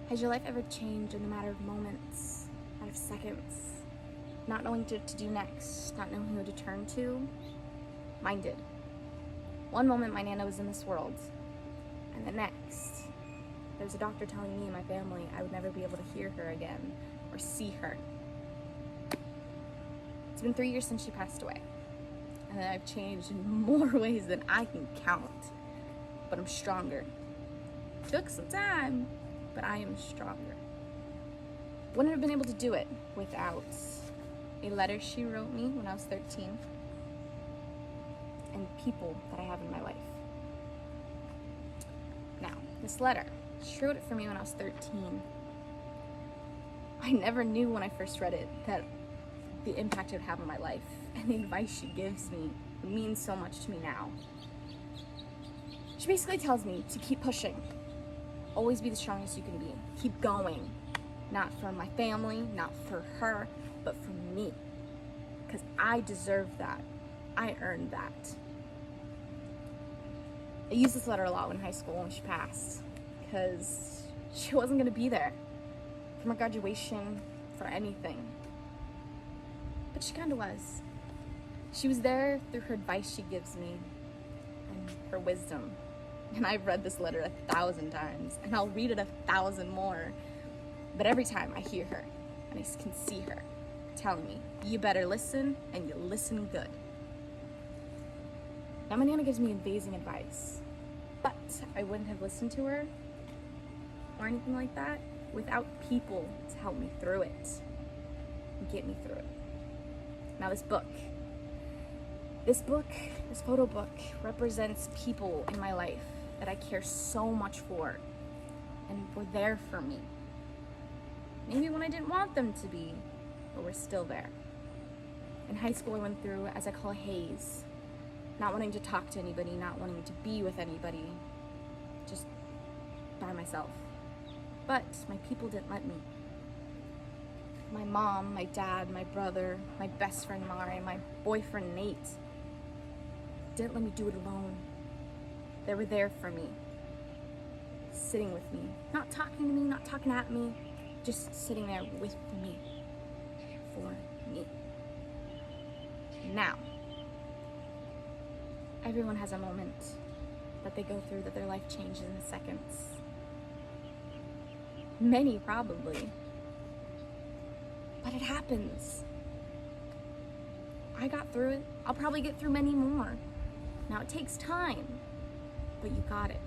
Has your life ever changed in a matter of moments, out of seconds? Not knowing what to do next, not knowing who to turn to? Mine did. One moment my Nana was in this world, and the next, there was a doctor telling me and my family I would never be able to hear her again or see her. It's been 3 years since she passed away, and I've changed in more ways than I can count, but I'm stronger. Took some time, but I am stronger. Wouldn't have been able to do it without a letter she wrote me when I was 13 and people that I have in my life. Now, this letter, she wrote it for me when I was 13. I never knew when I first read it that the impact it would have on my life, and the advice she gives me means so much to me now. She basically tells me to keep pushing. Always be the strongest you can be. Keep going. Not for my family, not for her, but for me. Because I deserve that. I earned that. I used this letter a lot in high school when she passed, because she wasn't going to be there for my graduation, for anything. But she kind of was. She was there through her advice she gives me and her wisdom. And I've read this letter 1,000 times, and I'll read it 1,000 more. But every time I hear her, and I can see her telling me, you better listen, and you listen good. Now my Nana gives me amazing advice, but I wouldn't have listened to her or anything like that without people to help me through it and get me through it. Now this photo book represents people in my life that I care so much for and were there for me. Maybe when I didn't want them to be, but were still there. In high school I went through, as I call, a haze. Not wanting to talk to anybody, not wanting to be with anybody, just by myself. But my people didn't let me. My mom, my dad, my brother, my best friend Mari, my boyfriend Nate didn't let me do it alone. They were there for me, sitting with me, not talking to me, not talking at me, just sitting there with me, for me. Now, everyone has a moment that they go through that their life changes in seconds. Many probably. But it happens. I got through it. I'll probably get through many more. Now it takes time, but you got it.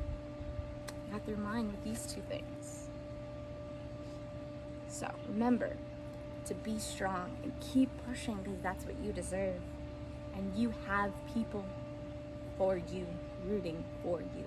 I got through mine with these two things. So remember to be strong and keep pushing, because that's what you deserve. And you have people for you, rooting for you.